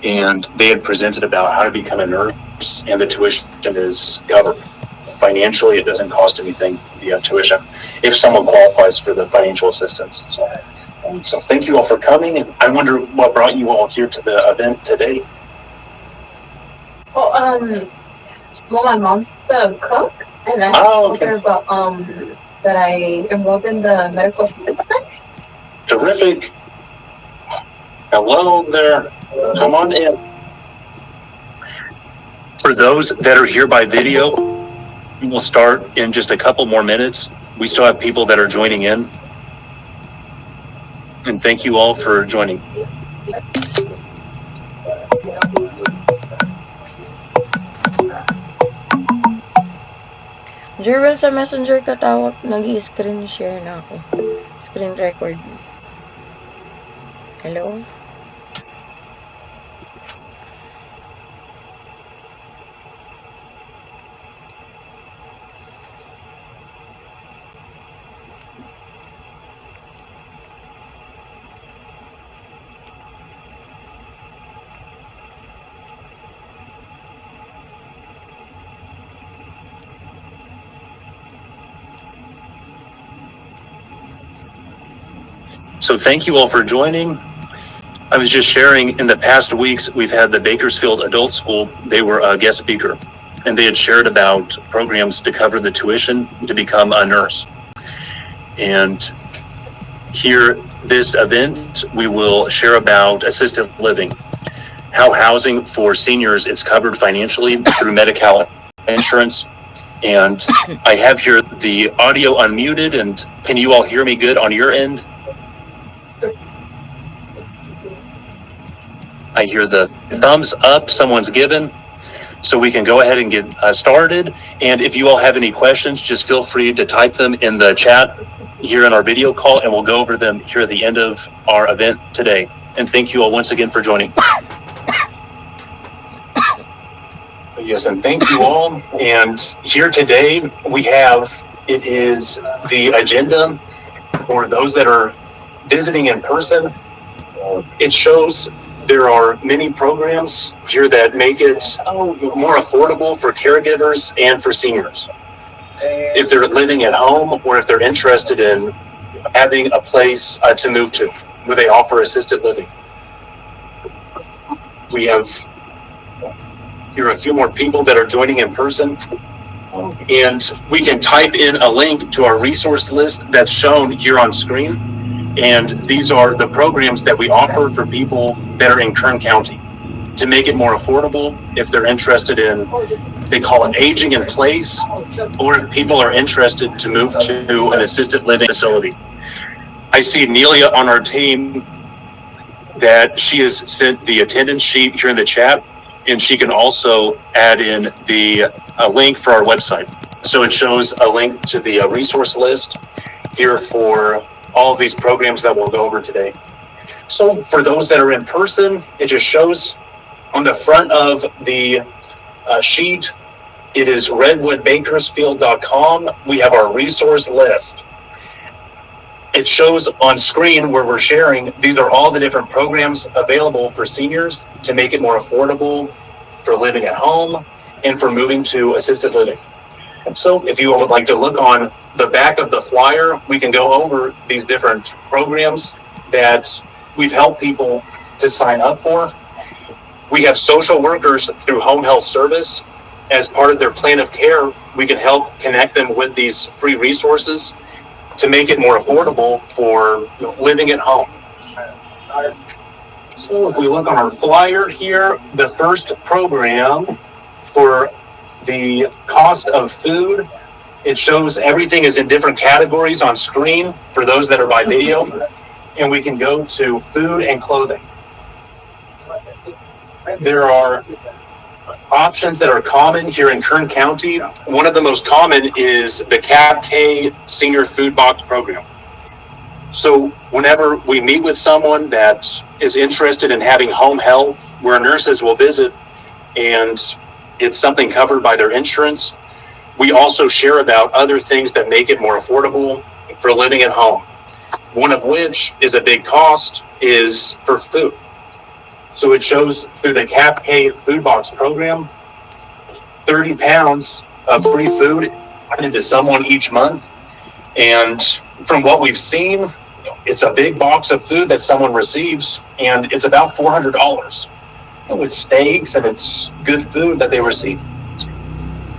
and they had presented about how to become a nurse, and the tuition is covered. Financially, it doesn't cost anything, the tuition, if someone qualifies for the financial assistance. So thank you all for coming, and I wonder what brought you all here to the event today. Well, my mom's the cook, and I told her about that I enrolled in the medical assistant. Terrific. Hello there. Come on in. For those that are here by video, we will start in just a couple more minutes. We still have people that are joining in. And thank you all for joining. Jerwin, sa messenger ka tawag, nag-i-screen share na ako. Screen record. Hello? So thank you all for joining. I was just sharing, in the past weeks, we've had the Bakersfield Adult School. They were a guest speaker, and they had shared about programs to cover the tuition to become a nurse. And here, this event, we will share about assisted living, how housing for seniors is covered financially through Medi Cal insurance. And I have here the audio unmuted, and can you all hear me good on your end? I hear the thumbs up someone's given, so we can go ahead and get started. And if you all have any questions, just feel free to type them in the chat here in our video call, and we'll go over them here at the end of our event today. And thank you all once again for joining. Yes, and thank you all. And here today we have, it is the agenda for those that are visiting in person. It shows there are many programs here that make it more affordable for caregivers and for seniors. If they're living at home, or if they're interested in having a place to move to, where they offer assisted living. We have here a few more people that are joining in person. And we can type in a link to our resource list that's shown here on screen. And these are the programs that we offer for people that are in Kern County to make it more affordable if they're interested in, they call it aging in place, or if people are interested to move to an assisted living facility. I see Nelia on our team that she has sent the attendance sheet here in the chat, and she can also add in the link for our website. So it shows a link to the resource list here for all of these programs that we'll go over today. So for those that are in person, it just shows on the front of the sheet, it is redwoodbakersfield.com. We have our resource list. It shows on screen where we're sharing, these are all the different programs available for seniors to make it more affordable for living at home and for moving to assisted living. And so if you would like to look on the back of the flyer, we can go over these different programs that we've helped people to sign up for. We have social workers through home health service. As part of their plan of care, we can help connect them with these free resources to make it more affordable for living at home. So if we look on our flyer here, the first program for the cost of food, it shows everything is in different categories on screen for those that are by video, and we can go to food and clothing. There are options that are common here in Kern County. One of the most common is the CAP-K Senior Food Box Program. So whenever we meet with someone that is interested in having home health, where nurses will visit, and it's something covered by their insurance, we also share about other things that make it more affordable for living at home. One of which is a big cost is for food. So it shows through the CAP-K food box program, 30 pounds of free food into someone each month. And from what we've seen, it's a big box of food that someone receives, and it's about $400 with steaks, and it's good food that they receive.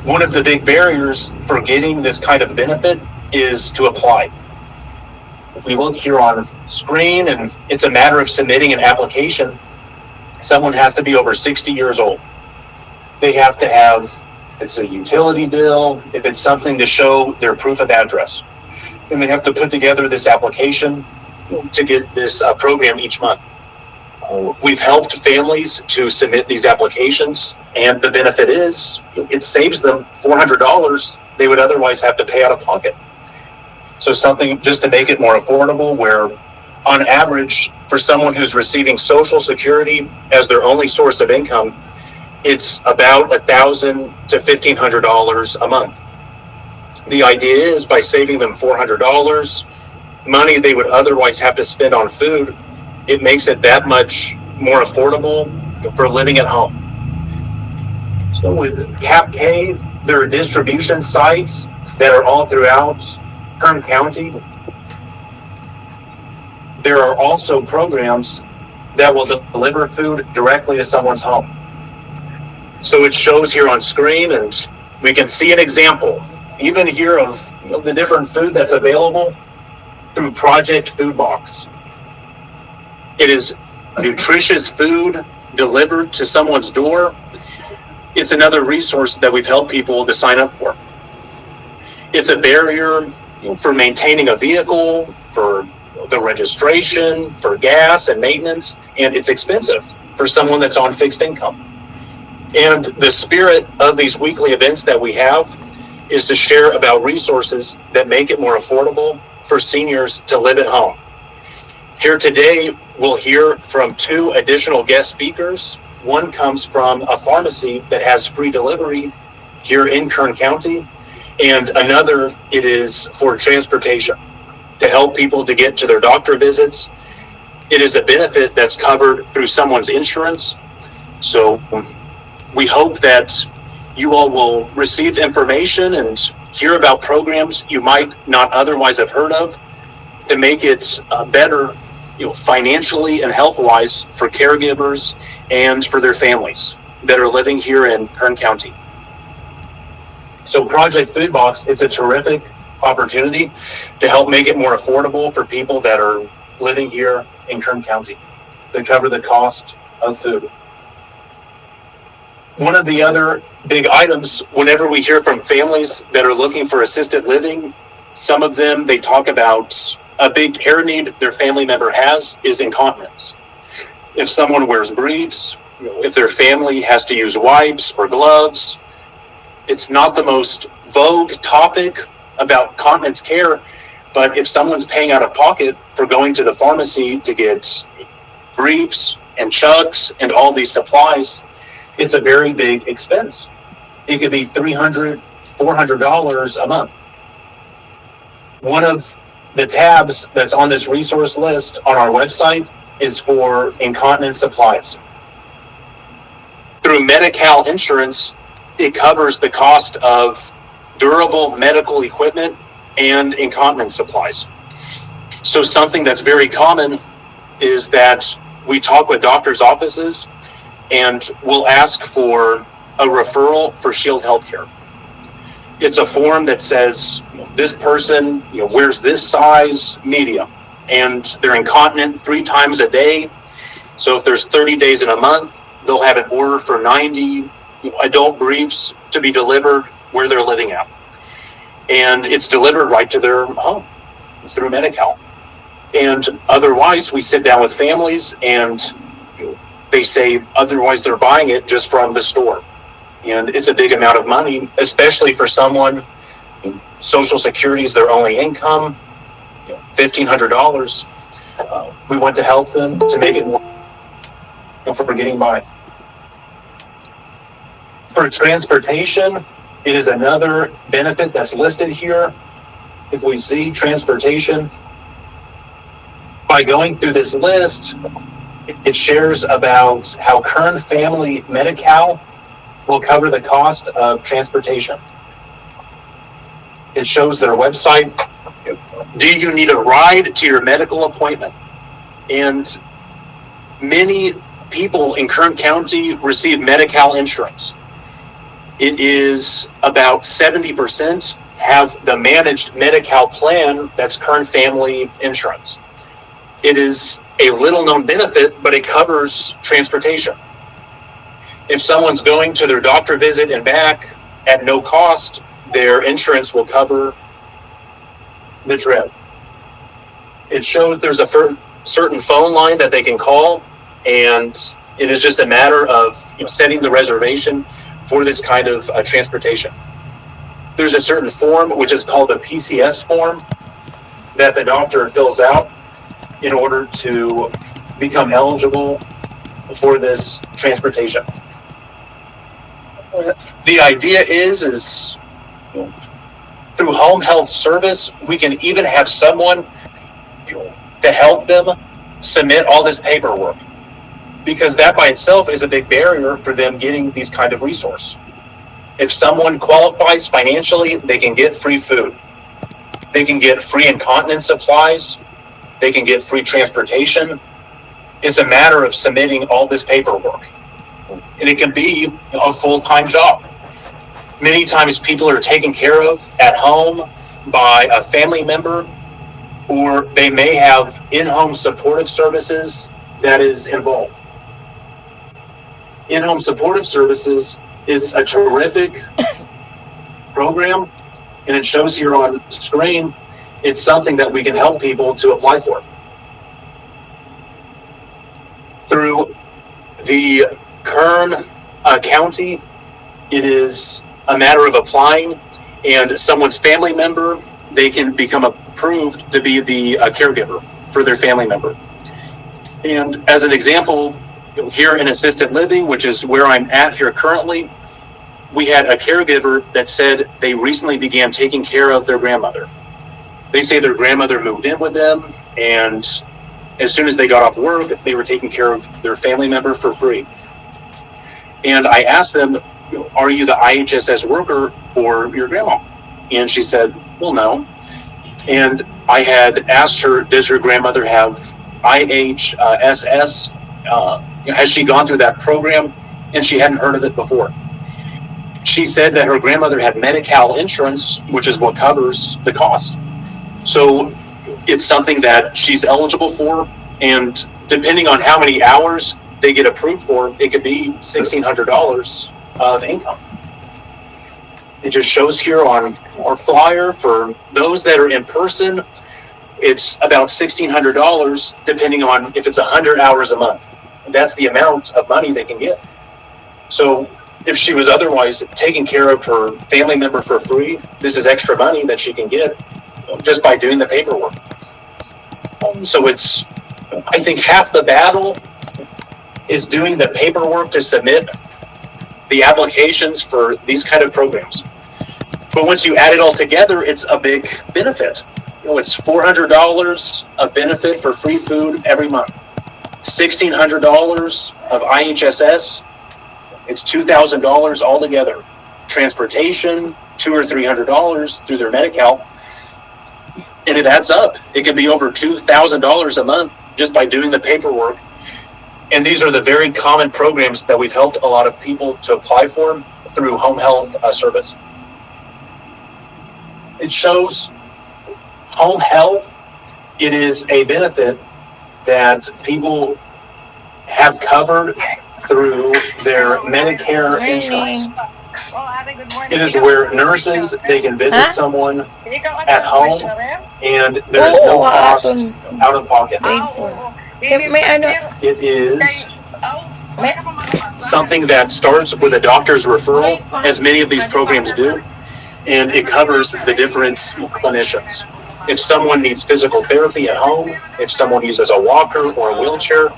One of the big barriers for getting this kind of benefit is to apply. If we look here on screen, and it's a matter of submitting an application, someone has to be over 60 years old. They have to have, it's a utility bill, if it's something to show their proof of address. And they have to put together this application to get this program each month. We've helped families to submit these applications, and the benefit is it saves them $400 they would otherwise have to pay out of pocket. So something just to make it more affordable, where on average for someone who's receiving Social Security as their only source of income, it's about $1,000 to $1,500 a month. The idea is by saving them $400, money they would otherwise have to spend on food, it makes it that much more affordable for living at home. So with CAP-K, there are distribution sites that are all throughout Kern County. There are also programs that will deliver food directly to someone's home. So it shows here on screen, and we can see an example even here of the different food that's available through Project Food Box. It is nutritious food delivered to someone's door. It's another resource that we've helped people to sign up for. It's a barrier for maintaining a vehicle, for the registration, for gas and maintenance, and it's expensive for someone that's on fixed income. And the spirit of these weekly events that we have is to share about resources that make it more affordable for seniors to live at home. Here today, we'll hear from 2 additional guest speakers. One comes from a pharmacy that has free delivery here in Kern County, and another, it is for transportation to help people to get to their doctor visits. It is a benefit that's covered through someone's insurance. So we hope that you all will receive information and hear about programs you might not otherwise have heard of to make it better, financially and health-wise for caregivers and for their families that are living here in Kern County. So Project Food Box, it's a terrific opportunity to help make it more affordable for people that are living here in Kern County to cover the cost of food. One of the other big items, whenever we hear from families that are looking for assisted living, some of them, they talk about a big care need their family member has is incontinence. If someone wears briefs, if their family has to use wipes or gloves, it's not the most vogue topic about continence care, but if someone's paying out of pocket for going to the pharmacy to get briefs and chucks and all these supplies, it's a very big expense. It could be $300, $400 a month. One of the tabs that's on this resource list on our website is for incontinence supplies. Through Medi Cal insurance, it covers the cost of durable medical equipment and incontinence supplies. So something that's very common is that we talk with doctors' offices and we'll ask for a referral for Shield Healthcare. It's a form that says this person wears this size medium and they're incontinent 3 times a day. So if there's 30 days in a month, they'll have an order for 90 adult briefs to be delivered where they're living at. And it's delivered right to their home through Medi Cal. And otherwise, we sit down with families and they say otherwise they're buying it just from the store. And it's a big amount of money, especially for someone, Social Security is their only income, $1,500. We want to help them to make it more for getting by. For transportation, it is another benefit that's listed here. If we see transportation, by going through this list, It shares about how Kern Family Medi Cal will cover the cost of transportation. It shows their website. Do you need a ride to your medical appointment? And many people in Kern County receive Medi Cal insurance. It is about 70% have the managed Medi Cal plan that's Kern Family Insurance. It is a little known benefit, but it covers transportation. If someone's going to their doctor visit and back at no cost, their insurance will cover the trip. It shows there's a certain phone line that they can call, and it is just a matter of setting the reservation for this kind of transportation. There's a certain form, which is called the PCS form, that the doctor fills out in order to become eligible for this transportation. The idea is through home health service, we can even have someone to help them submit all this paperwork, because that by itself is a big barrier for them getting these kind of resources. If someone qualifies financially, they can get free food. They can get free incontinence supplies. They can get free transportation. It's a matter of submitting all this paperwork. And it can be a full-time job. Many times people are taken care of at home by a family member, or they may have in-home supportive services that is involved. In-home supportive services, it's a terrific program, and it shows here on screen. It's something that we can help people to apply for. Through the Kern County, it is a matter of applying, and someone's family member, they can become approved to be the caregiver for their family member. And as an example, here in assisted living, which is where I'm at here currently, we had a caregiver that said they recently began taking care of their grandmother. They say their grandmother moved in with them, and as soon as they got off work, they were taking care of their family member for free. And I asked them, are you the IHSS worker for your grandma? And she said, well, no. And I had asked her, does your grandmother have IHSS? Has she gone through that program? And she hadn't heard of it before. She said that her grandmother had Medi Cal insurance, which is what covers the cost. So it's something that she's eligible for, and depending on how many hours they get approved for, it could be $1,600 of income. It just shows here on our flyer for those that are in person, it's about $1,600 depending on if it's 100 hours a month. That's the amount of money they can get. So if she was otherwise taking care of her family member for free, this is extra money that she can get just by doing the paperwork. So it's, I think half the battle is doing the paperwork to submit the applications for these kind of programs. But once you add it all together, it's a big benefit. It's $400 of benefit for free food every month. $1,600 of IHSS. It's $2,000 altogether. Transportation, $200 or $300 through their Medi Cal. And it adds up. It could be over $2,000 a month just by doing the paperwork. And these are the very common programs that we've helped a lot of people to apply for through home health service. It shows home health. It is a benefit that people have covered through their Medicare insurance. It is where nurses, they can visit someone at home, and there's no cost out of pocket. It is something that starts with a doctor's referral, as many of these programs do, and it covers the different clinicians. If someone needs physical therapy at home, if someone uses a walker or a wheelchair,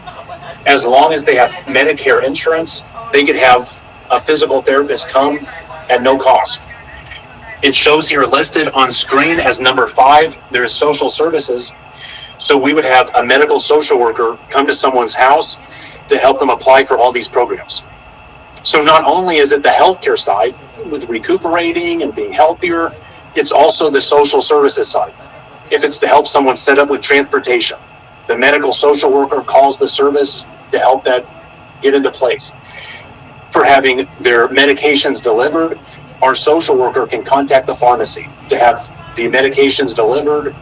as long as they have Medicare insurance, they could have a physical therapist come at no cost. It shows here listed on screen as number 5, there is social services. So we would have a medical social worker come to someone's house to help them apply for all these programs. So not only is it the healthcare side with recuperating and being healthier, it's also the social services side. If it's to help someone set up with transportation, the medical social worker calls the service to help that get into place. For having their medications delivered, our social worker can contact the pharmacy to have the medications delivered,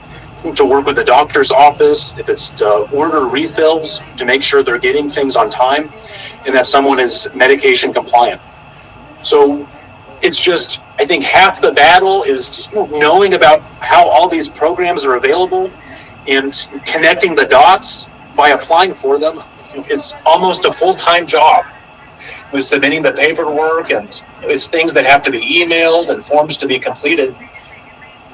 to work with the doctor's office, if it's to order refills, to make sure they're getting things on time, and that someone is medication compliant. So it's just, I think half the battle is knowing about how all these programs are available and connecting the dots by applying for them. It's almost a full-time job with submitting the paperwork, and it's things that have to be emailed and forms to be completed.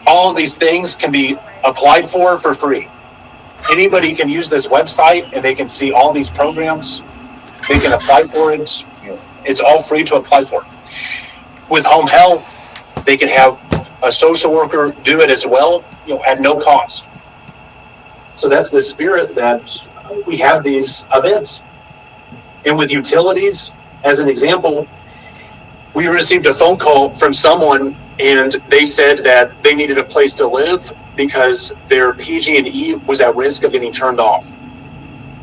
All of these things can be applied for free. Anybody can use this website and they can see all these programs. They can apply for it. It's all free to apply for. With home health, they can have a social worker do it as well, at no cost. So that's the spirit that we have these events. And with utilities, as an example, we received a phone call from someone and they said that they needed a place to live because their PG&E was at risk of getting turned off.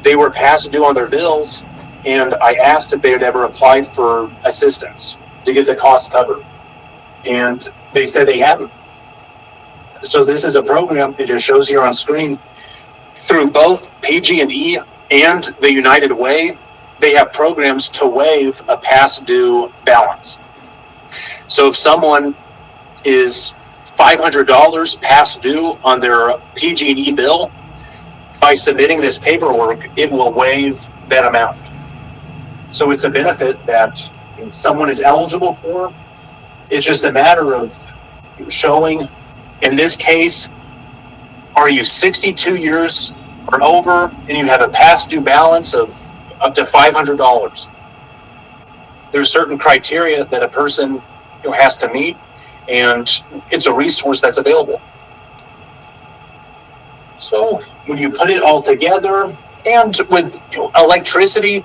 They were past due on their bills, and I asked if they had ever applied for assistance to get the cost covered. And they said they hadn't. So this is a program, it just shows here on screen, through both PG&E and the United Way, they have programs to waive a past due balance. So if someone is $500 past due on their PG&E bill, by submitting this paperwork, it will waive that amount. So it's a benefit that someone is eligible for. It's just a matter of showing, in this case, are you 62 years or over and you have a past due balance of up to $500? There's certain criteria that a person has to meet, and it's a resource that's available. So when you put it all together, and with electricity,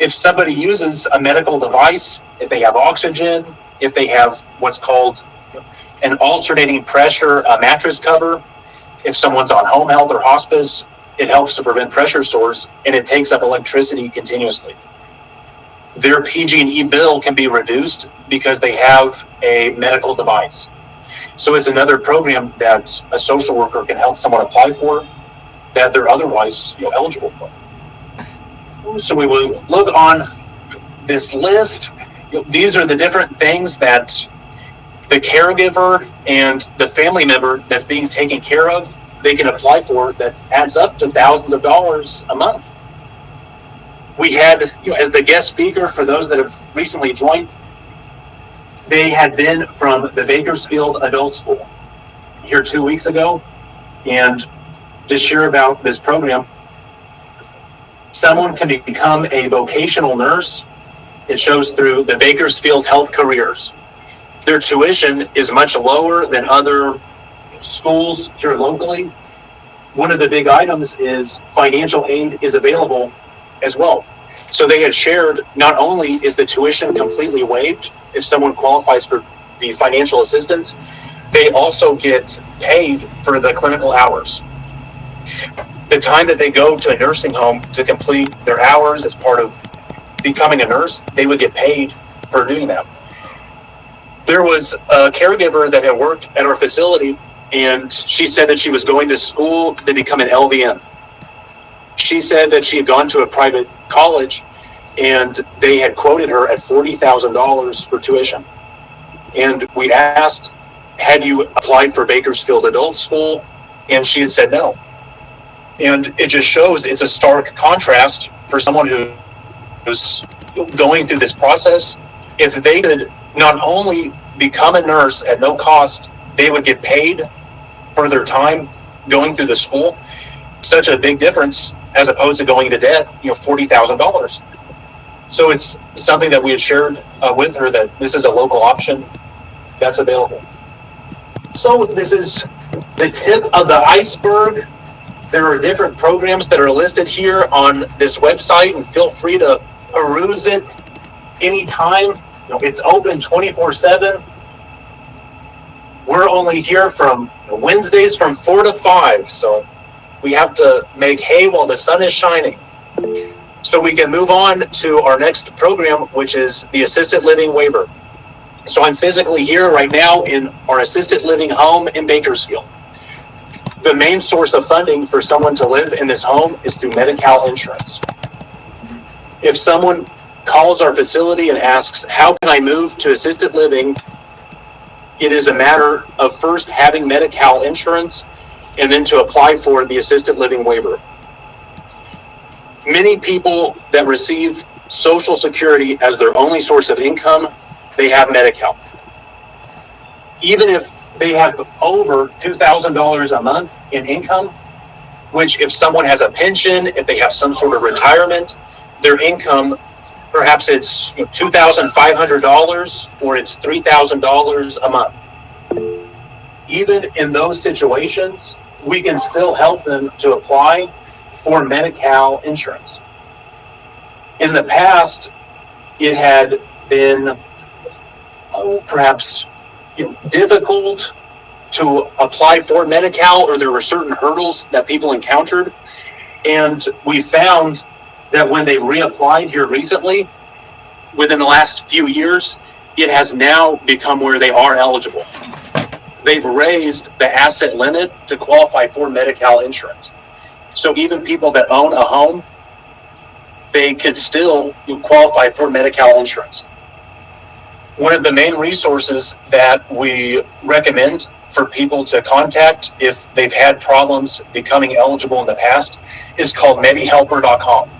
if somebody uses a medical device, if they have oxygen, if they have what's called an alternating pressure mattress cover, if someone's on home health or hospice, it helps to prevent pressure sores, and it takes up electricity continuously. Their PG&E bill can be reduced because they have a medical device. So it's another program that a social worker can help someone apply for that they're otherwise eligible for. So we will look on this list. These are the different things that the caregiver and the family member that's being taken care of, they can apply for, that adds up to thousands of dollars a month. We had, as the guest speaker, for those that have recently joined, they had been from the Bakersfield Adult School here 2 weeks ago, and to share about this program. Someone can become a vocational nurse. It shows through the Bakersfield Health Careers. Their tuition is much lower than other schools here locally. One of the big items is financial aid is available as well. So they had shared, not only is the tuition completely waived if someone qualifies for the financial assistance, they also get paid for the clinical hours. The time that they go to a nursing home to complete their hours as part of becoming a nurse, they would get paid for doing that. There was a caregiver that had worked at our facility, and she said that she was going to school to become an LVN. She said that she had gone to a private college, and they had quoted her at $40,000 for tuition. And we asked, had you applied for Bakersfield Adult School? And she had said no. And it just shows it's a stark contrast for someone who's going through this process. If they could not only become a nurse at no cost, they would get paid for their time going through the school. Such a big difference as opposed to going into debt, $40,000. So it's something that we had shared with her, that this is a local option that's available. So this is the tip of the iceberg There are different programs that are listed here on this website, and feel free to peruse it anytime. It's open 24/7. We're only here from Wednesdays from 4 to 5, so we have to make hay while the sun is shining. So we can move on to our next program, which is the assisted living waiver. So I'm physically here right now in our assisted living home in Bakersfield. The main source of funding for someone to live in this home is through Medi Cal insurance. If someone calls our facility and asks, how can I move to assisted living? It is a matter of first having Medi Cal insurance and then to apply for the assisted living waiver. Many people that receive Social Security as their only source of income, they have Medi Cal. Even if they have over $2,000 a month in income, which if someone has a pension, if they have some sort of retirement, their income, perhaps it's $2,500 or it's $3,000 a month. Even in those situations, we can still help them to apply for Medi Cal insurance. In the past, it had been perhaps difficult to apply for Medi Cal, or there were certain hurdles that people encountered. And we found that when they reapplied here recently, within the last few years, it has now become where they are eligible. They've raised the asset limit to qualify for Medi Cal insurance. So even people that own a home, they could still qualify for Medi Cal insurance. One of the main resources that we recommend for people to contact if they've had problems becoming eligible in the past is called medihelper.com.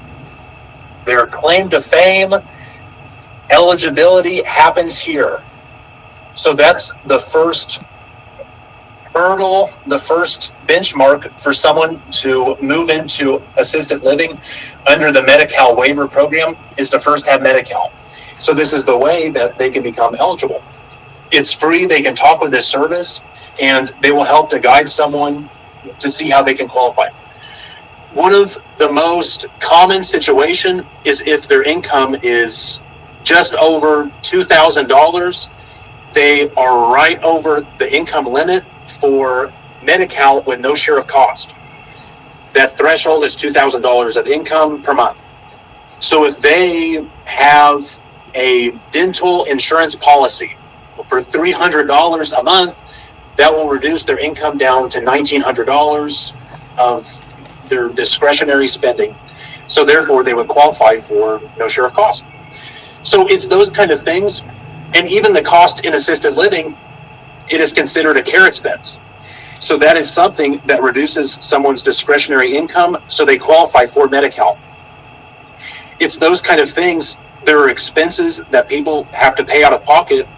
Their claim to fame, eligibility happens here. So that's the first hurdle, the first benchmark for someone to move into assisted living under the Medi Cal waiver program is to first have Medi Cal. So this is the way that they can become eligible. It's free. They can talk with this service and they will help to guide someone to see how they can qualify. One of the most common situation is if their income is just over $2,000, they are right over the income limit for Medi Cal with no share of cost. That threshold is $2,000 of income per month. So if they have a dental insurance policy for $300 a month, that will reduce their income down to $1,900 of their discretionary spending. So therefore, they would qualify for no share of cost. So it's those kind of things. And even the cost in assisted living, it is considered a care expense. So that is something that reduces someone's discretionary income, so they qualify for Medi Cal. It's those kind of things. There are expenses that people have to pay out of pocket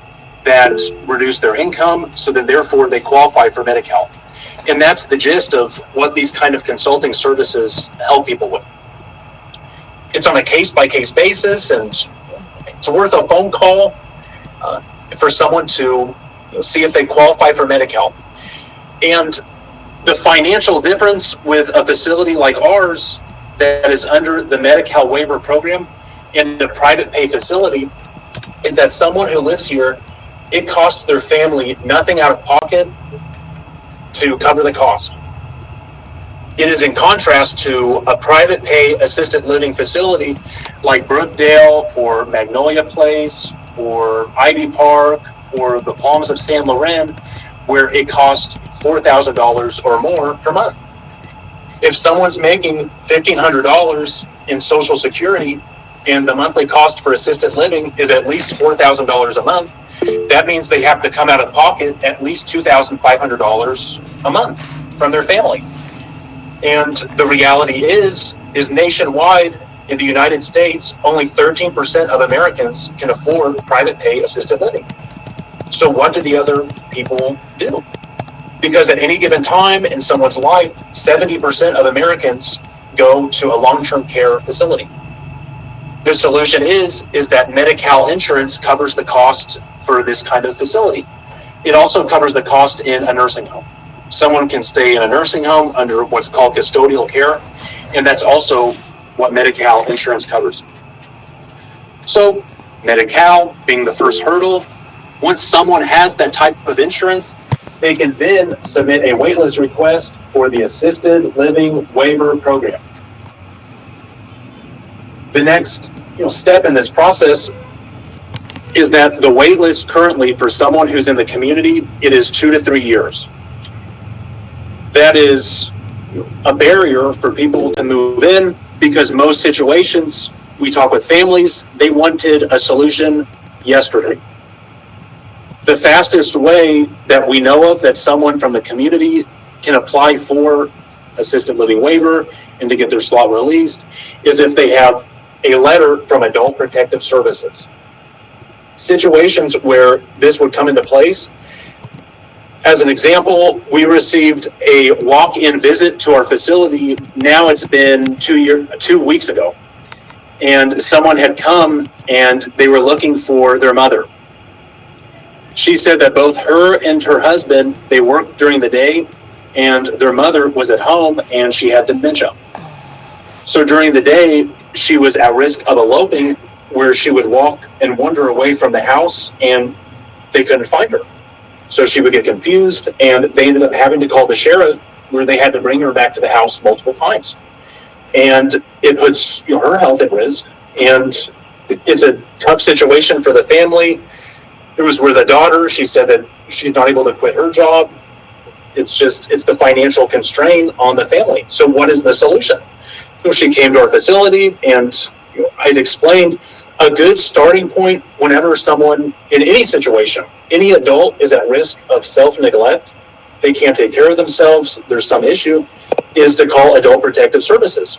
that reduce their income, so then therefore they qualify for Medi Cal. And that's the gist of what these kind of consulting services help people with. It's on a case-by-case basis, and it's worth a phone call for someone to see if they qualify for Medi Cal. And the financial difference with a facility like ours that is under the Medi Cal waiver program in the private pay facility is that someone who lives here, it costs their family nothing out of pocket to cover the cost. It is in contrast to a private pay assisted living facility like Brookdale or Magnolia Place or Ivy Park or the Palms of San Loren, where it costs $4,000 or more per month. If someone's making $1,500 in Social Security and the monthly cost for assisted living is at least $4,000 a month, that means they have to come out of pocket at least $2,500 a month from their family. And the reality is nationwide in the United States, only 13% of Americans can afford private pay assisted living. So what do the other people do? Because at any given time in someone's life, 70% of Americans go to a long-term care facility. The solution is that Medi Cal insurance covers the cost for this kind of facility. It also covers the cost in a nursing home. Someone can stay in a nursing home under what's called custodial care, and that's also what Medi Cal insurance covers. So Medi Cal being the first hurdle, once someone has that type of insurance, they can then submit a waitlist request for the assisted living waiver program. The next step in this process is that the waitlist currently for someone who's in the community, it is 2 to 3 years. That is a barrier for people to move in because most situations, we talk with families, they wanted a solution yesterday. The fastest way that we know of that someone from the community can apply for assisted living waiver and to get their slot released is if they have a letter from Adult Protective Services. Situations where this would come into place, as an example, we received a walk-in visit to our facility. Now it's been 2 weeks ago, and someone had come and they were looking for their mother. She said that both her and her husband, they worked during the day, and their mother was at home and she had dementia. So during the day, she was at risk of eloping, where she would walk and wander away from the house and they couldn't find her. So she would get confused, and they ended up having to call the sheriff, where they had to bring her back to the house multiple times. And it puts her health at risk, and it's a tough situation for the family. It was where the daughter, she said that she's not able to quit her job. It's the financial constraint on the family. So what is the solution? So she came to our facility, and I'd explained a good starting point whenever someone in any situation, any adult is at risk of self-neglect, they can't take care of themselves, there's some issue, is to call Adult Protective Services.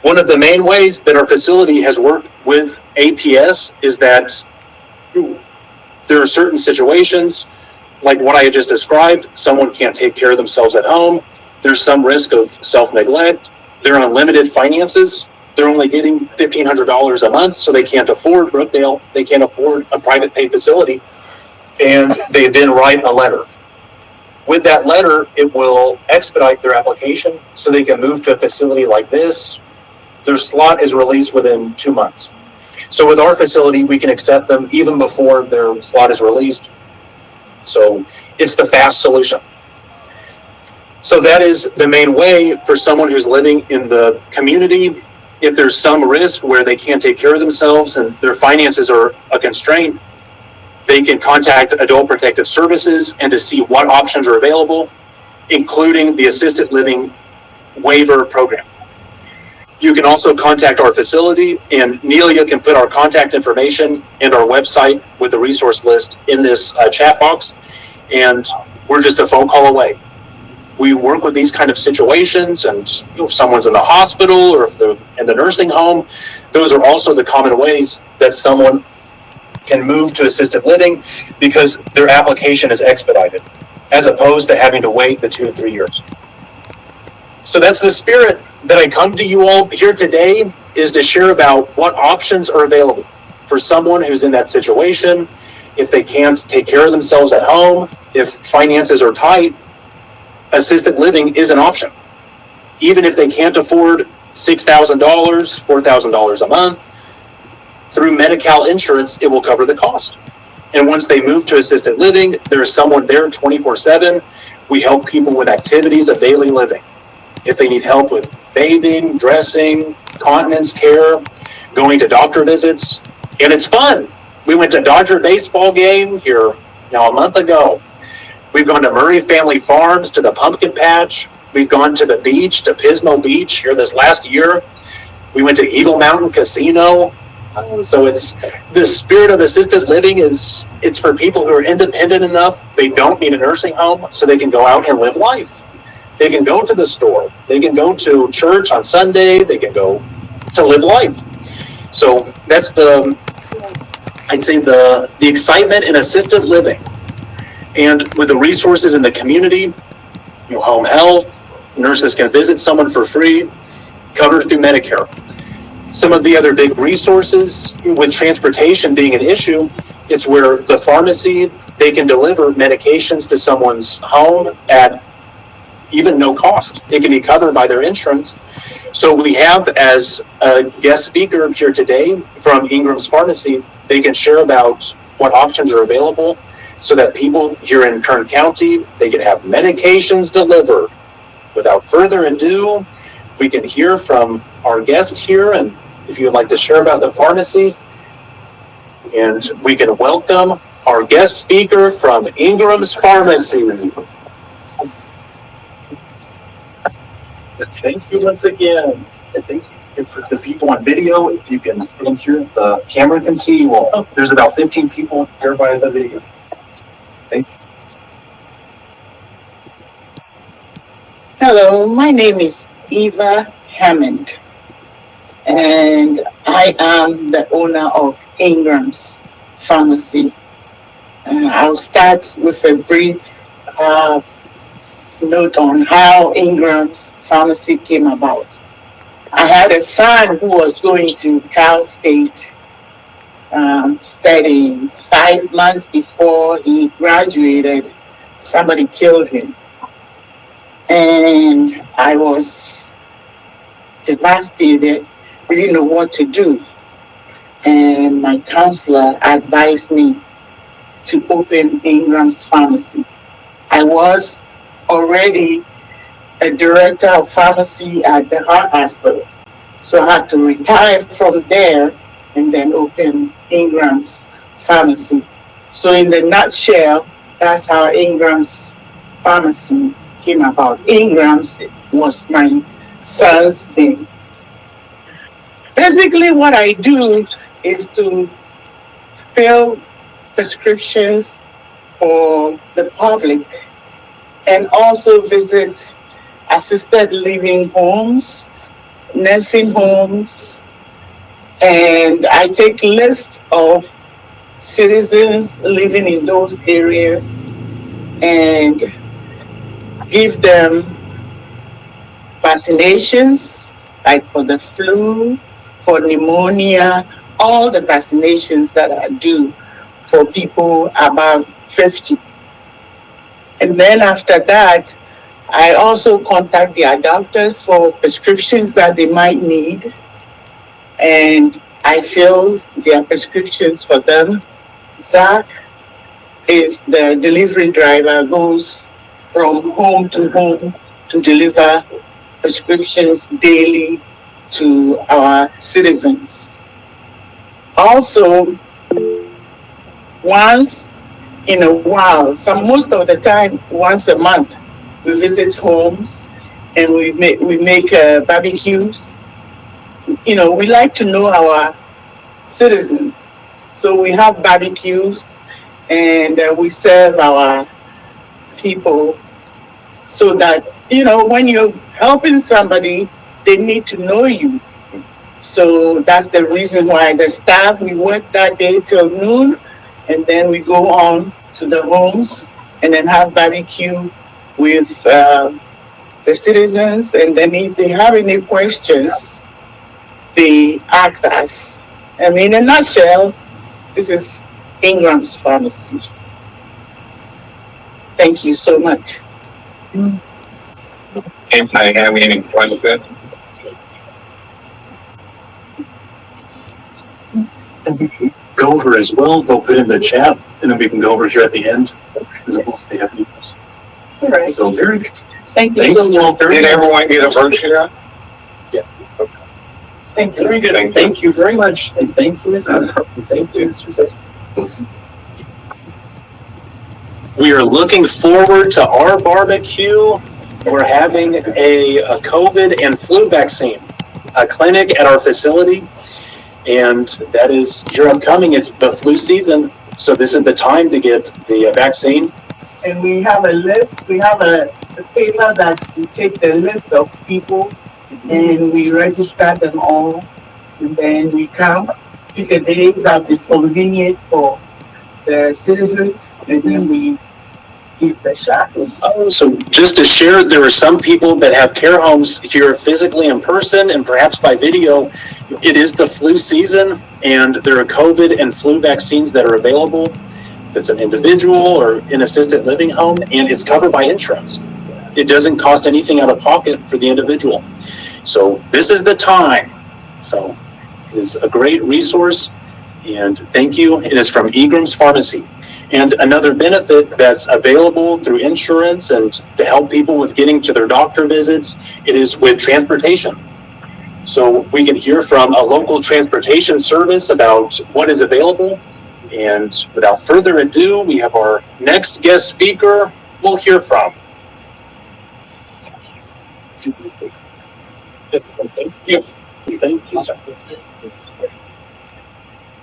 One of the main ways that our facility has worked with APS is that there are certain situations, like what I had just described, someone can't take care of themselves at home, there's some risk of self-neglect, they're on limited finances, they're only getting $1,500 a month, so they can't afford Brookdale, they can't afford a private pay facility, and they then write a letter. With that letter, it will expedite their application so they can move to a facility like this. Their slot is released within 2 months. So with our facility, we can accept them even before their slot is released. So it's the fast solution. So that is the main way for someone who's living in the community. If there's some risk where they can't take care of themselves and their finances are a constraint, they can contact Adult Protective Services and to see what options are available, including the assisted living waiver program. You can also contact our facility, and Nelia can put our contact information and our website with the resource list in this chat box, and we're just a phone call away. We work with these kind of situations, and if someone's in the hospital or if they're in the nursing home, those are also the common ways that someone can move to assisted living because their application is expedited, as opposed to having to wait the 2 to 3 years. So that's the spirit that I come to you all here today, is to share about what options are available for someone who's in that situation. If they can't take care of themselves at home, if finances are tight, assisted living is an option. Even if they can't afford $6,000, $4,000 a month, through Medi Cal insurance, it will cover the cost. And once they move to assisted living, there's someone there 24/7. We help people with activities of daily living. If they need help with bathing, dressing, continence care, going to doctor visits, and it's fun. We went to Dodger baseball game here now a month ago. We've gone to Murray Family Farms, to the Pumpkin Patch. We've gone to the beach, to Pismo Beach here this last year. We went to Eagle Mountain Casino. So it's the spirit of assisted living it's for people who are independent enough. They don't need a nursing home, so they can go out and live life. They can go to the store. They can go to church on Sunday. They can go to live life. So that's I'd say the excitement in assisted living. And with the resources in the community, home health, nurses can visit someone for free, covered through Medicare. Some of the other big resources, with transportation being an issue, it's where the pharmacy they can deliver medications to someone's home at even no cost. It can be covered by their insurance. So we have, as a guest speaker here today from Ingram's Pharmacy, they can share about what options are available so that people here in Kern County, they can have medications delivered. Without further ado, we can hear from our guest here, and if you would like to share about the pharmacy, and we can welcome our guest speaker from Ingram's Pharmacy. Thank you once again. And thank you for the people on video. If you can stand here, the camera can see you all. Oh, there's about 15 people here by the video. Thank you. Hello, my name is Eva Hammond, and I am the owner of Ingram's Pharmacy. I'll start with a brief note on how Ingram's Pharmacy came about. I had a son who was going to Cal State studying. 5 months before he graduated, somebody killed him. And I was devastated. I didn't know what to do. And my counselor advised me to open Ingram's Pharmacy. I was already a director of pharmacy at the heart hospital. So I had to retire from there and then open Ingram's Pharmacy. So in the nutshell, that's how Ingram's Pharmacy came about. Ingram's was my son's name. Basically what I do is to fill prescriptions for the public and also visit assisted living homes, nursing homes, and I take lists of citizens living in those areas and give them vaccinations, like for the flu, for pneumonia, all the vaccinations that are due for people above 50. And then after that, I also contact their doctors for prescriptions that they might need, and I fill their prescriptions for them. Zach is the delivery driver, goes from home to deliver prescriptions daily to our citizens. Also, once in a while, most of the time, once a month, we visit homes and we make barbecues. You know, we like to know our citizens. So we have barbecues and we serve our people so that, you know, when you're helping somebody, they need to know you. So that's the reason why the staff, we work that day till noon, and then we go on to the homes and then have barbecue with the citizens, and then if they have any questions, they ask us. I mean, in a nutshell, this is Ingram's Pharmacy. Thank you so much. Anybody have any questions? And we can go over as well, they'll put in the chat, and then we can go over here at the end. If they have any questions. All right. So very good. Thank you Thank so you all much. very Did much. everyone get a brochure? Yeah. Thank you. Very good. Thank you very much. And thank you, Ms. Hunter. Thank you, Mr. Sessions. We are looking forward to our barbecue. We're having a COVID and flu vaccine, a clinic at our facility. And that is here upcoming. It's the flu season. So this is the time to get the vaccine. And we have a list, we have a paper that we take the list of people and we register them all. And then we come, pick a day that is convenient for the citizens, and then we give the shots. So just to share, there are some people that have care homes here physically in person and perhaps by video. It is the flu season and there are COVID and flu vaccines that are available. it's an individual or an assisted living home, and it's covered by insurance. It doesn't cost anything out of pocket for the individual. So this is the time. So it is a great resource, and thank you. It is from Ingram's Pharmacy. And another benefit that's available through insurance and to help people with getting to their doctor visits, it is with transportation. So we can hear from a local transportation service about what is available. And without further ado, we have our next guest speaker we'll hear from. Thank you. Thank you, sir.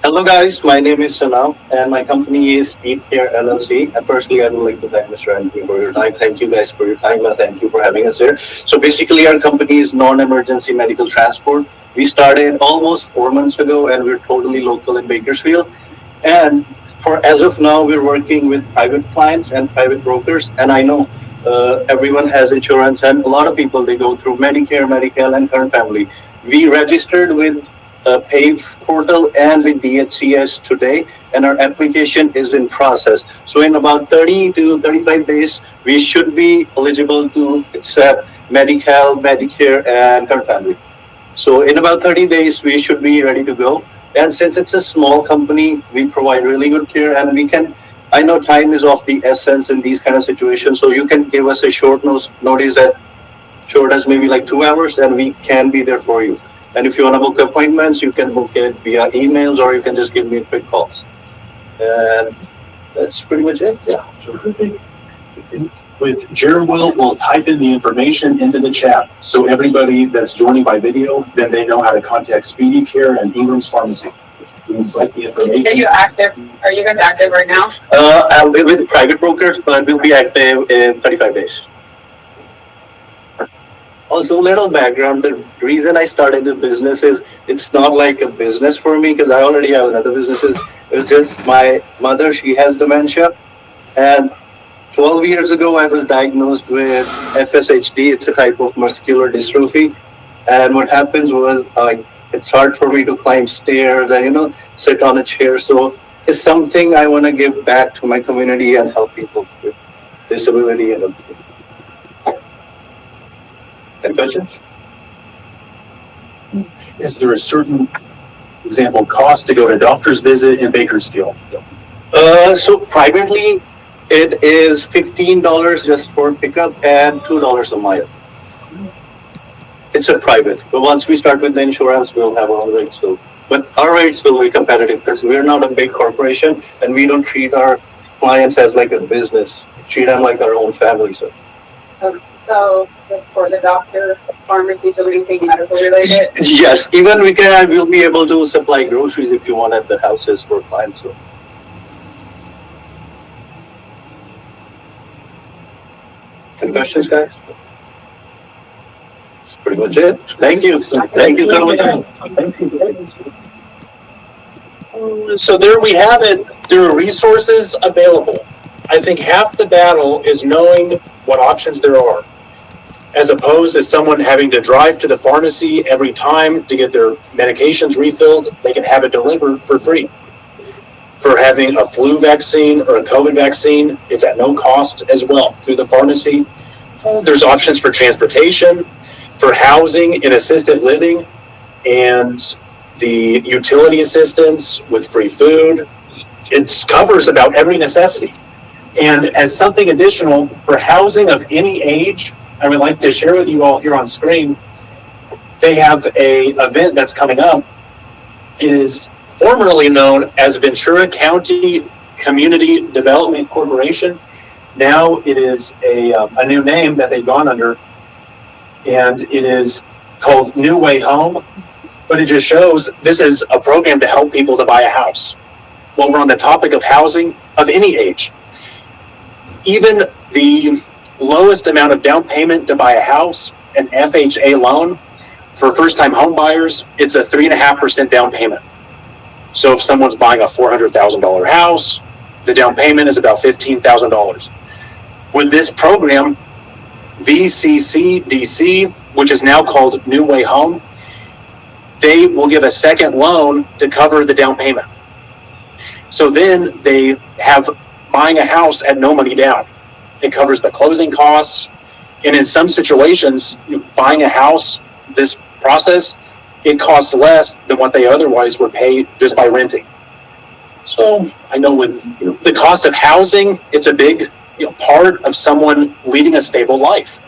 Hello guys, my name is Sanam and my company is Speed Care LLC. And firstly, I would like to thank Mr. Andrew for your time. Thank you guys for your time and thank you for having us here. So basically our company is non-emergency medical transport. We started almost 4 months ago and we're totally local in Bakersfield. And for as of now, we're working with private clients and private brokers. And I know everyone has insurance and a lot of people, they go through Medicare, Medi Cal and Kern Family. We registered with PAVE portal and with DHCS today, and our application is in process. So in about 30 to 35 days, we should be eligible to accept Medi Cal, Medicare, and Kern Family. So in about 30 days, we should be ready to go. And since it's a small company, we provide really good care, and we can, I know time is of the essence in these kind of situations, so you can give us a short notice that short as maybe like 2 hours, and we can be there for you. And if you want to book appointments, you can book it via emails or you can just give me quick calls. And that's pretty much it. Yeah. With Jared we'll type in the information into the chat. So everybody that's joining by video, then they know how to contact Speedy Care and Ingram's Pharmacy. Like the information. Are you active? Are you guys active right now? I'll be with private brokers, but we'll be active in 35 days. Also, a little background, the reason I started the business is, it's not like a business for me because I already have another business. It's just my mother, she has dementia. And 12 years ago, I was diagnosed with FSHD. It's a type of muscular dystrophy. And what happens was, it's hard for me to climb stairs and, sit on a chair. So it's something I want to give back to my community and help people with disability and everything. Any questions? Is there a certain, example, cost to go to a doctor's visit in Bakersfield? So privately, it is $15 just for pickup and $2 a mile. It's a private, but once we start with the insurance, we'll have our own rates. So, but our rates will be competitive because we're not a big corporation and we don't treat our clients as like a business. We treat them like our own family. So that's for the doctor, pharmacy, so anything medical related? Yes, even we'll be able to supply groceries if you want at the houses for clients. So. Any questions, guys? That's pretty much it. Thank you. Thank you so much. So there we have it. There are resources available. I think half the battle is knowing what options there are, as opposed to someone having to drive to the pharmacy every time to get their medications refilled. They can have it delivered for free. For having a flu vaccine or a COVID vaccine, it's at no cost as well through the pharmacy. There's options for transportation, for housing and assisted living, and the utility assistance with free food. It covers about every necessity. And as something additional, for housing of any age, I would like to share with you all here on screen, they have a event that's coming up. It is formerly known as Ventura County Community Development Corporation. Now it is a new name that they've gone under, and it is called New Way Home. But it just shows this is a program to help people to buy a house. While we're on the topic of housing of any age, even the lowest amount of down payment to buy a house, an FHA loan, for first-time home buyers, it's a 3.5% down payment. So if someone's buying a $400,000 house, the down payment is about $15,000. With this program, VCCDC, which is now called New Way Home, they will give a second loan to cover the down payment. So then they have buying a house at no money down. It covers the closing costs. And in some situations, buying a house, this process, it costs less than what they otherwise would pay just by renting. So I know with the cost of housing, it's a big part of someone leading a stable life.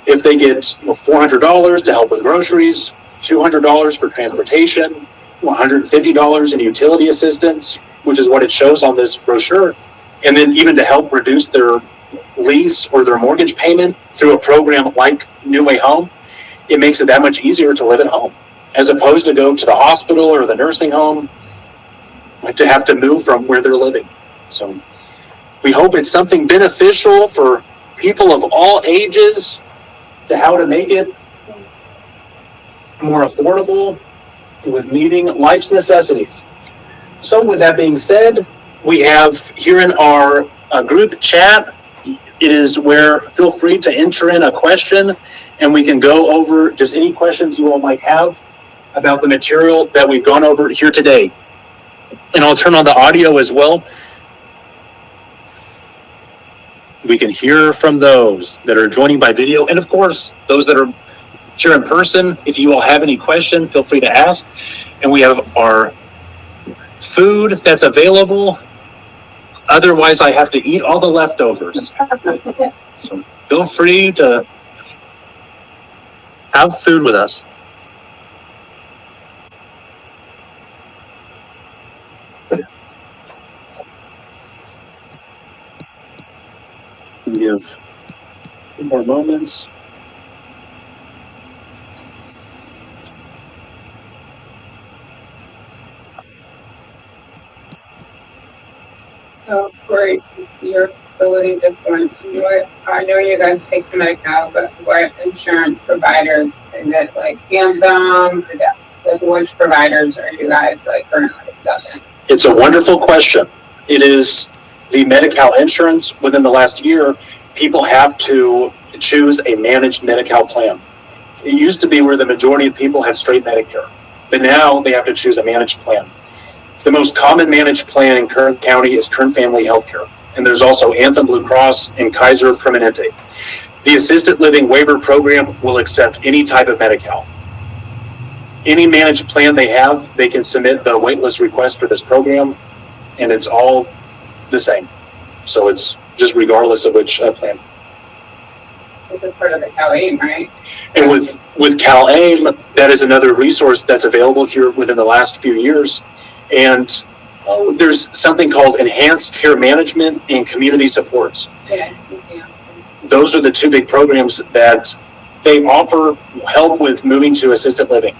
If they get $400 to help with groceries, $200 for transportation, $150 in utility assistance, which is what it shows on this brochure, and then even to help reduce their lease or their mortgage payment through a program like New Way Home, it makes it that much easier to live at home, as opposed to go to the hospital or the nursing home, like to have to move from where they're living. So we hope it's something beneficial for people of all ages to how to make it more affordable with meeting life's necessities. So with that being said, we have here in our group chat, it is where feel free to enter in a question and we can go over just any questions you all might have about the material that we've gone over here today. And I'll turn on the audio as well. We can hear from those that are joining by video. And of course, those that are here in person, if you all have any question, feel free to ask. And we have our food that's available. Otherwise, I have to eat all the leftovers. So feel free to have food with us. Give a few more moments. So for your ability to what, I know you guys take the Medi Cal, but what insurance providers, is it like Ingram, like which providers are you guys like currently accepting? It's a wonderful question. It is the Medi Cal insurance. Within the last year, people have to choose a managed Medi Cal plan. It used to be where the majority of people had straight Medicare, but now they have to choose a managed plan. The most common managed plan in Kern County is Kern Family Healthcare, and there's also Anthem Blue Cross and Kaiser Permanente. The assisted living waiver program will accept any type of Medi-Cal. Any managed plan they have, they can submit the waitlist request for this program, and it's all the same. So it's just regardless of which plan. This is part of the CalAIM, right? And with CalAIM, that is another resource that's available here within the last few years. And there's something called enhanced care management and community supports. Yeah. Those are the two big programs that they offer help with moving to assisted living.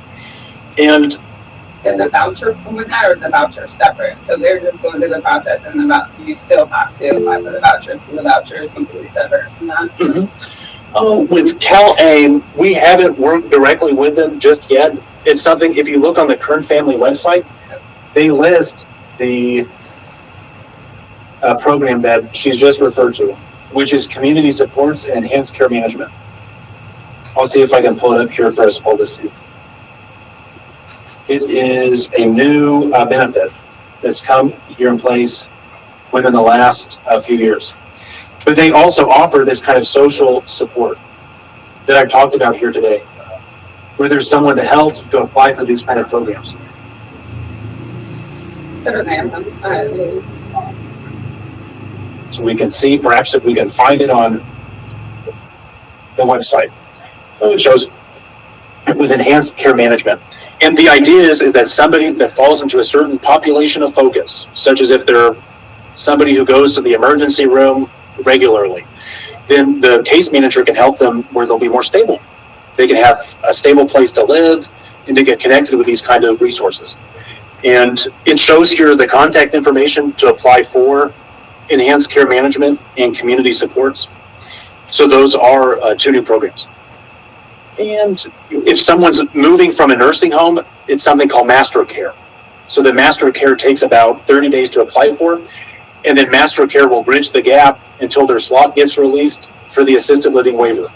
And the voucher with that, or the voucher separate? So they're just going through the process, and you still have to apply for the voucher. So the voucher is completely separate from that. Mm-hmm. With CalAIM, we haven't worked directly with them just yet. It's something, if you look on the Kern Family website, they list the program that she's just referred to, which is community supports and enhanced care management. I'll see if I can pull it up here for us all to see. It is a new benefit that's come here in place within the last few years. But they also offer this kind of social support that I've talked about here today, where there's someone to help to apply for these kind of programs. So we can see, perhaps if we can find it on the website. So it shows with enhanced care management. And the idea is that somebody that falls into a certain population of focus, such as if they're somebody who goes to the emergency room regularly, then the case manager can help them where they'll be more stable. They can have a stable place to live and to get connected with these kind of resources. And it shows here the contact information to apply for enhanced care management and community supports. So those are two new programs. And if someone's moving from a nursing home, it's something called Master Care. So the Master Care takes about 30 days to apply for, and then Master Care will bridge the gap until their slot gets released for the assisted living waiver.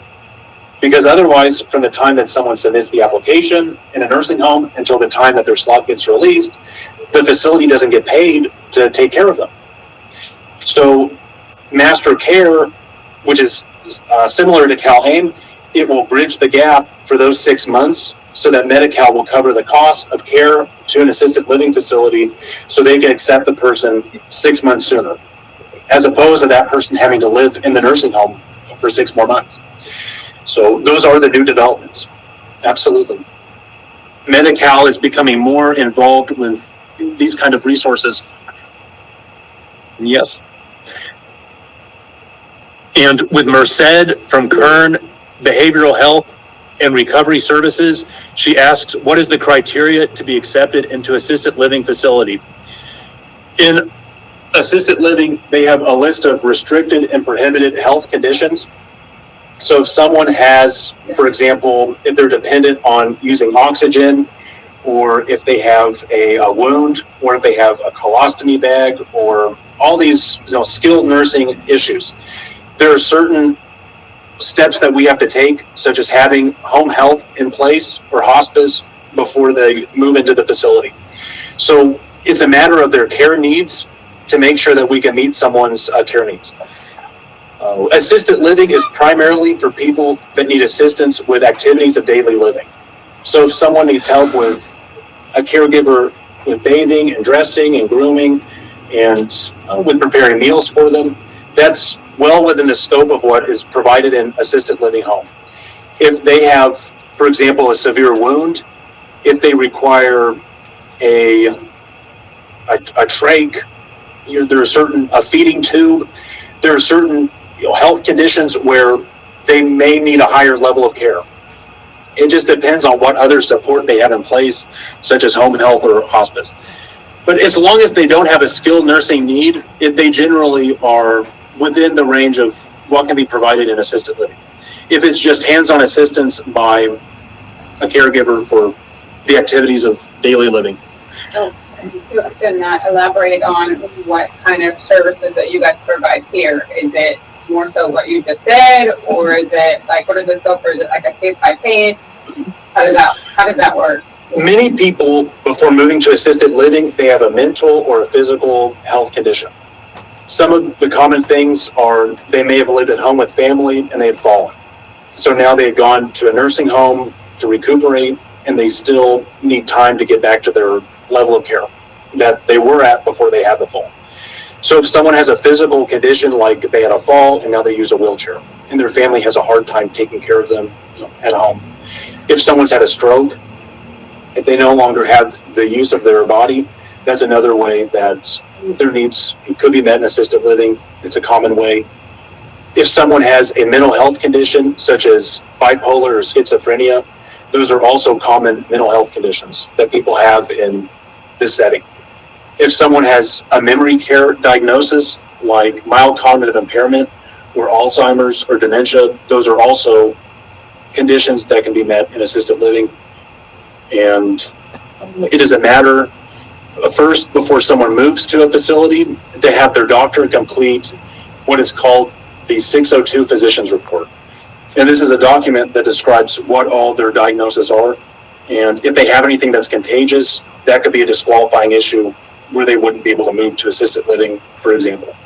Because otherwise, from the time that someone submits the application in a nursing home until the time that their slot gets released, the facility doesn't get paid to take care of them. So Master Care, which is similar to CalAIM, it will bridge the gap for those 6 months so that Medi-Cal will cover the cost of care to an assisted living facility so they can accept the person 6 months sooner, as opposed to that person having to live in the nursing home for 6 more months. So those are the new developments. Absolutely. Medi-Cal is becoming more involved with these kind of resources. Yes. And with Merced from Kern Behavioral Health and Recovery Services, she asks, what is the criteria to be accepted into assisted living facility? In assisted living, they have a list of restricted and prohibited health conditions. So if someone has, for example, if they're dependent on using oxygen, or if they have a wound, or if they have a colostomy bag, or all these skilled nursing issues, there are certain steps that we have to take, such as having home health in place or hospice before they move into the facility. So it's a matter of their care needs to make sure that we can meet someone's care needs. Assisted living is primarily for people that need assistance with activities of daily living. So if someone needs help with a caregiver with bathing and dressing and grooming and with preparing meals for them, that's well within the scope of what is provided in assisted living home. If they have, for example, a severe wound, if they require a trach, there are a feeding tube, there are certain health conditions where they may need a higher level of care. It just depends on what other support they have in place, such as home health or hospice. But as long as they don't have a skilled nursing need, they generally are within the range of what can be provided in assisted living. If it's just hands-on assistance by a caregiver for the activities of daily living. So, to elaborate on what kind of services that you guys provide here. Is it more so what you just said, or is it like, what are the scope, or is it like a case by case? How does that work? Many people, before moving to assisted living, they have a mental or a physical health condition. Some of the common things are they may have lived at home with family and they had fallen. So now they had gone to a nursing home to recuperate, and they still need time to get back to their level of care that they were at before they had the fall. So if someone has a physical condition, like they had a fall and now they use a wheelchair, and their family has a hard time taking care of them at home. If someone's had a stroke, if they no longer have the use of their body, that's another way that their needs could be met in assisted living. It's a common way. If someone has a mental health condition, such as bipolar or schizophrenia, those are also common mental health conditions that people have in this setting. If someone has a memory care diagnosis, like mild cognitive impairment or Alzheimer's or dementia, those are also conditions that can be met in assisted living. And it is a matter, first, before someone moves to a facility, to have their doctor complete what is called the 602 physician's report. And this is a document that describes what all their diagnoses are. And if they have anything that's contagious, that could be a disqualifying issue where they wouldn't be able to move to assisted living, for example.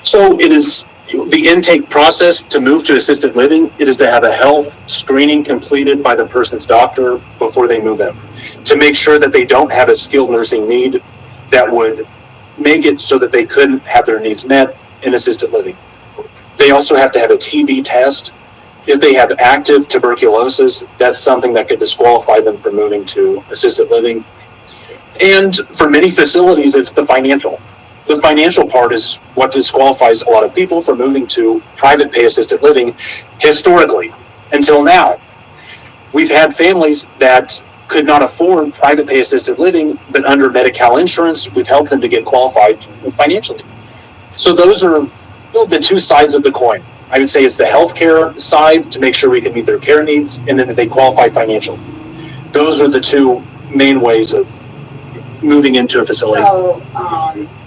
So it is the intake process to move to assisted living. It is to have a health screening completed by the person's doctor before they move in, to make sure that they don't have a skilled nursing need that would make it so that they couldn't have their needs met in assisted living. They also have to have a TB test. If they have active tuberculosis, that's something that could disqualify them from moving to assisted living. And for many facilities, it's the financial. The financial part is what disqualifies a lot of people from moving to private pay assisted living historically until now. We've had families that could not afford private pay assisted living, but under Medi Cal insurance, we've helped them to get qualified financially. So those are the two sides of the coin. I would say it's the healthcare side to make sure we can meet their care needs, and then that they qualify financially. Those are the two main ways of moving into a facility. So,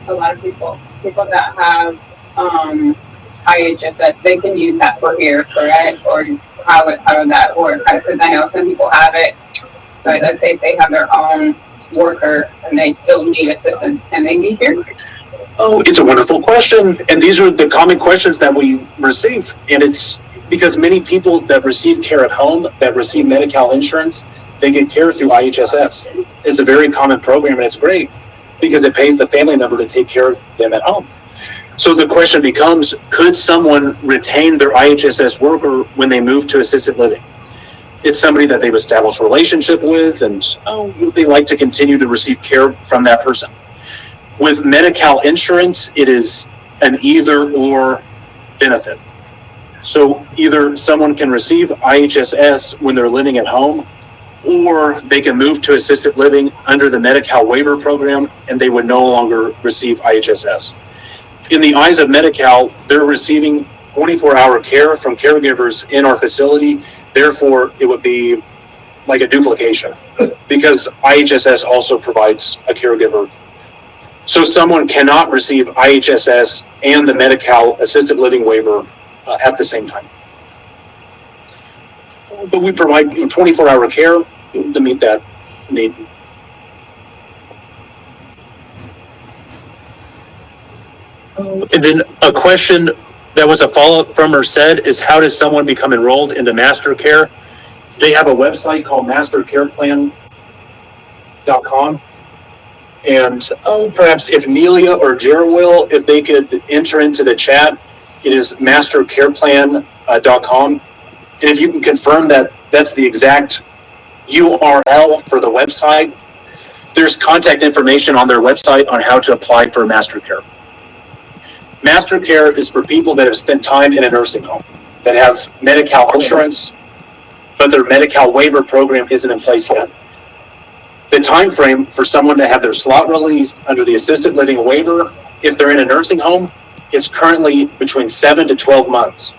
a lot of people that have IHSS, they can use that for here, correct? Or how does that work? Because I know some people have it, but let's say they have their own worker and they still need assistance, can they be here? Oh, it's a wonderful question. And these are the common questions that we receive. And it's because many people that receive care at home, that receive Medi Cal insurance, they get care through IHSS. It's a very common program, and it's great because it pays the family member to take care of them at home. So the question becomes, could someone retain their IHSS worker when they move to assisted living? It's somebody that they've established a relationship with, and they like to continue to receive care from that person. With Medi Cal insurance, it is an either-or benefit. So either someone can receive IHSS when they're living at home, or they can move to assisted living under the Medi Cal waiver program, and they would no longer receive IHSS. In the eyes of Medi Cal, they're receiving 24-hour care from caregivers in our facility. Therefore, it would be like a duplication because IHSS also provides a caregiver. So someone cannot receive IHSS and the Medi Cal assisted living waiver at the same time. But we provide 24-hour care to meet that need. And then a question that was a follow-up from her said is, how does someone become enrolled into Master Care? They have a website called mastercareplan.com. And perhaps if Nelia or Jared will, if they could enter into the chat, it is mastercareplan.com. And if you can confirm that that's the exact URL for the website, there's contact information on their website on how to apply for Master Care. Master Care is for people that have spent time in a nursing home, that have Medi Cal insurance, but their Medi Cal waiver program isn't in place yet. The time frame for someone to have their slot released under the assisted living waiver, if they're in a nursing home, it's currently between 7 to 12 months.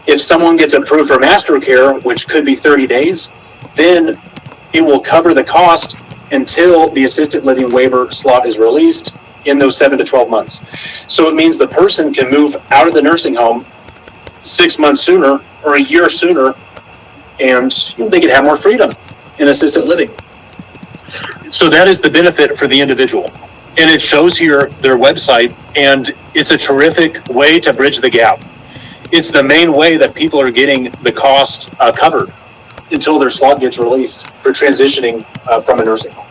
If someone gets approved for Master Care, which could be 30 days, then it will cover the cost until the assisted living waiver slot is released in those 7 to 12 months. So it means the person can move out of the nursing home 6 months sooner or a year sooner, and they can have more freedom in assisted living. So that is the benefit for the individual. And it shows here their website, and it's a terrific way to bridge the gap. It's the main way that people are getting the cost covered until their slot gets released for transitioning from a nursing home.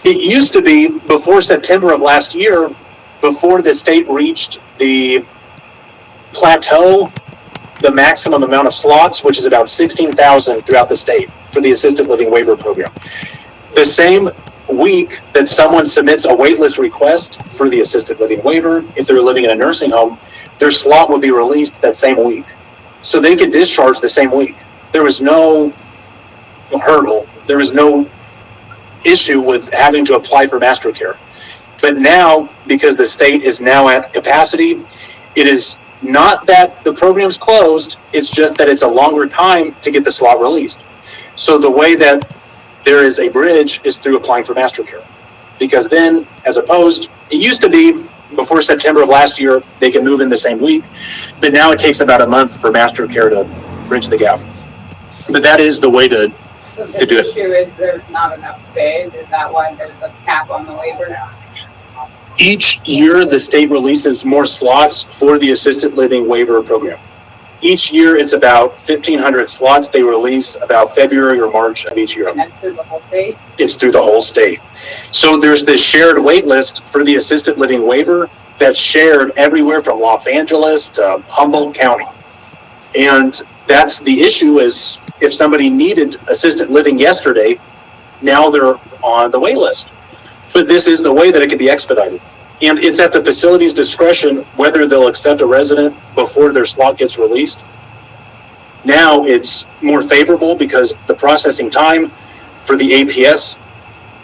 It used to be before September of last year, before the state reached the plateau, the maximum amount of slots, which is about 16,000 throughout the state for the assisted living waiver program. The same week that someone submits a waitlist request for the assisted living waiver, if they're living in a nursing home, their slot would be released that same week. So they could discharge the same week. There was no hurdle. There was no issue with having to apply for Master Care. But now, because the state is now at capacity, it is not that the program's closed, it's just that it's a longer time to get the slot released. So the way that there is a bridge is through applying for Master Care. Because then, as opposed, it used to be before September of last year, they can move in the same week, but now it takes about a month for Master Care to bridge the gap. But that is the way to do it. The issue is there's not enough beds. Is that why there's a cap on the waiver? Each year, the state releases more slots for the assisted living waiver program. Each year, it's about 1,500 slots they release about February or March of each year. And that's through the whole state? It's through the whole state. So there's this shared wait list for the assisted living waiver that's shared everywhere from Los Angeles to Humboldt County. And that's the issue, is if somebody needed assisted living yesterday, now they're on the wait list. But this is the way that it can be expedited. And it's at the facility's discretion whether they'll accept a resident before their slot gets released. Now it's more favorable because the processing time for the APS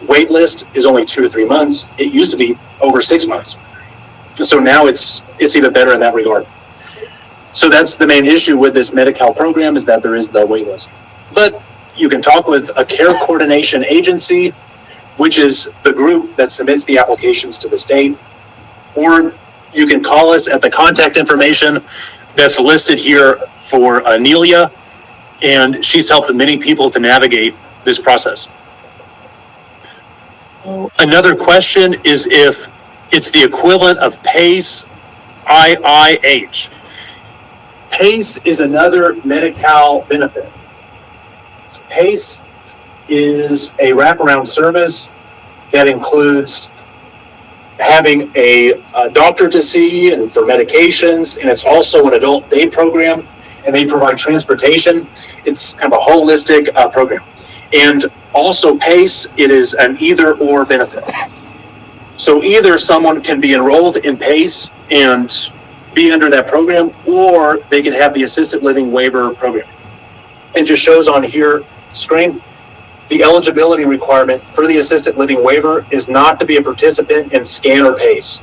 wait list is only 2 to 3 months. It used to be over 6 months. So now it's even better in that regard. So that's the main issue with this Medi Cal program, is that there is the wait list. But you can talk with a care coordination agency, which is the group that submits the applications to the state, or you can call us at the contact information that's listed here for Anelia, and she's helped many people to navigate this process. Another question is if it's the equivalent of PACE IIH. PACE is another Medi-Cal benefit. PACE is a wraparound service that includes having a doctor to see and for medications, and it's also an adult day program, and they provide transportation. It's kind of a holistic program. And also PACE, it is an either or benefit. So either someone can be enrolled in PACE and be under that program, or they can have the assisted living waiver program. It just shows on here screen, the eligibility requirement for the assisted living waiver is not to be a participant in SCAN or PACE.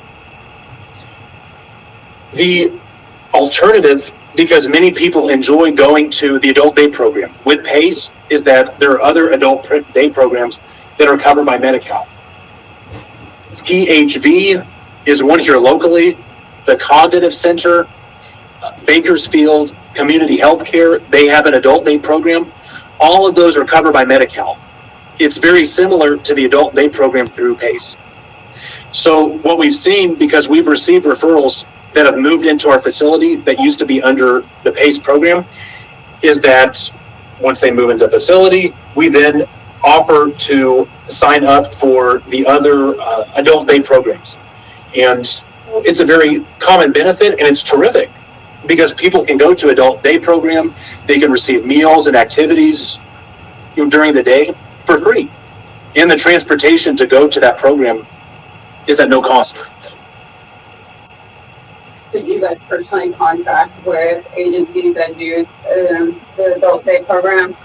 The alternative, because many people enjoy going to the adult day program with PACE, is that there are other adult day programs that are covered by Medi Cal. THV is one here locally, the Cognitive Center, Bakersfield Community Healthcare, they have an adult day program. All of those are covered by Medi Cal. It's very similar to the adult day program through PACE. So what we've seen, because we've received referrals that have moved into our facility that used to be under the PACE program, is that once they move into the facility, we then offer to sign up for the other adult day programs. And it's a very common benefit, and it's terrific because people can go to adult day program, they can receive meals and activities during the day for free. And the transportation to go to that program is at no cost. So you guys personally contract with agencies that do the adult day programs?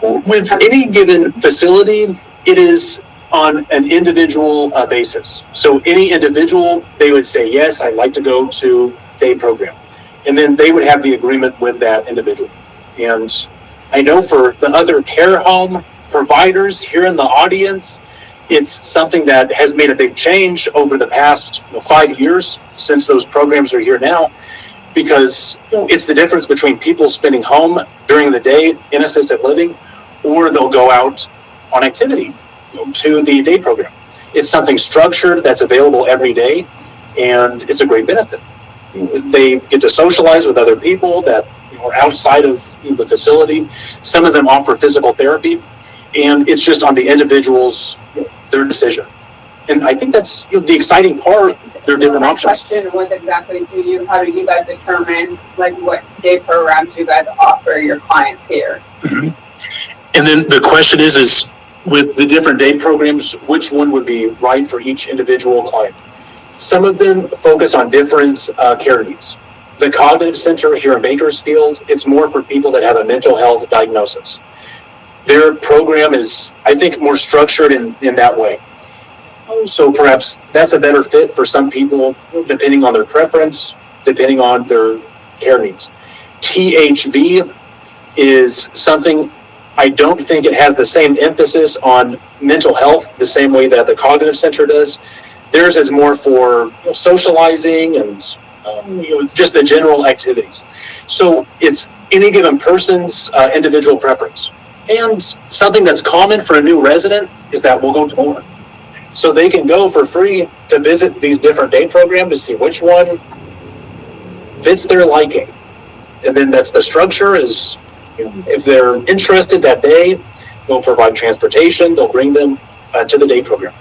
With any given facility, it is on an individual basis. So any individual, they would say, yes, I'd like to go to day program. And then they would have the agreement with that individual. And I know for the other care home providers here in the audience, it's something that has made a big change over the past 5 years since those programs are here now, because it's the difference between people spending home during the day in assisted living, or they'll go out on activity to the day program. It's something structured that's available every day, and it's a great benefit. They get to socialize with other people that are outside of the facility. Some of them offer physical therapy, and it's just on the individual's their decision. And I think that's the exciting part. There are different options. Question was exactly how do you guys determine like what day programs you guys offer your clients here? Mm-hmm. And then the question is with the different day programs, which one would be right for each individual client? Some of them focus on different care needs. The Cognitive Center here in Bakersfield, it's more for people that have a mental health diagnosis. Their program is, I think, more structured in that way. So perhaps that's a better fit for some people, depending on their preference, depending on their care needs. THV is something, I don't think it has the same emphasis on mental health the same way that the Cognitive Center does. Theirs is more for socializing and just the general activities. So it's any given person's individual preference. And something that's common for a new resident is that we'll go tour. So they can go for free to visit these different day programs to see which one fits their liking. And then that's the structure is, if they're interested that day, they'll provide transportation, they'll bring them to the day program.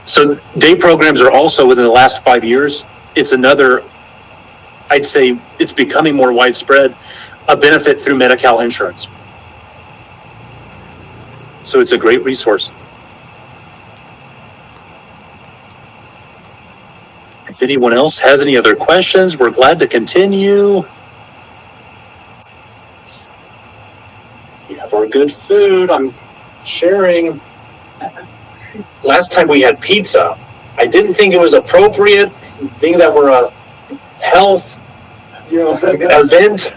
So day programs are also within the last 5 years. It's another, I'd say it's becoming more widespread, a benefit through Medi Cal insurance. So it's a great resource. If anyone else has any other questions, we're glad to continue. We have our good food. I'm sharing. Last time we had pizza. I didn't think it was appropriate, being that we're a health event.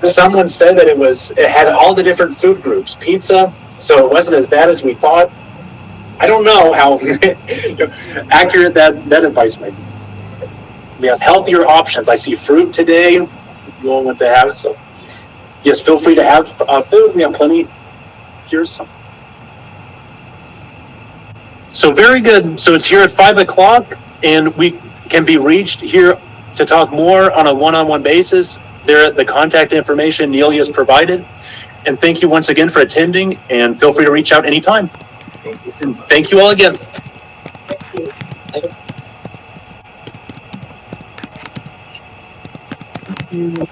Someone said that it had all the different food groups, pizza, so it wasn't as bad as we thought. I don't know how accurate that advice might be. We have healthier options. I see fruit today. You all want to have it, so yes, feel free to have food. We have plenty. Here's some. So very good. So it's here at 5 o'clock, and we can be reached here to talk more on a one-on-one basis. There, the contact information Neil has provided. And thank you once again for attending, and feel free to reach out anytime. Thank you all again. Thank you.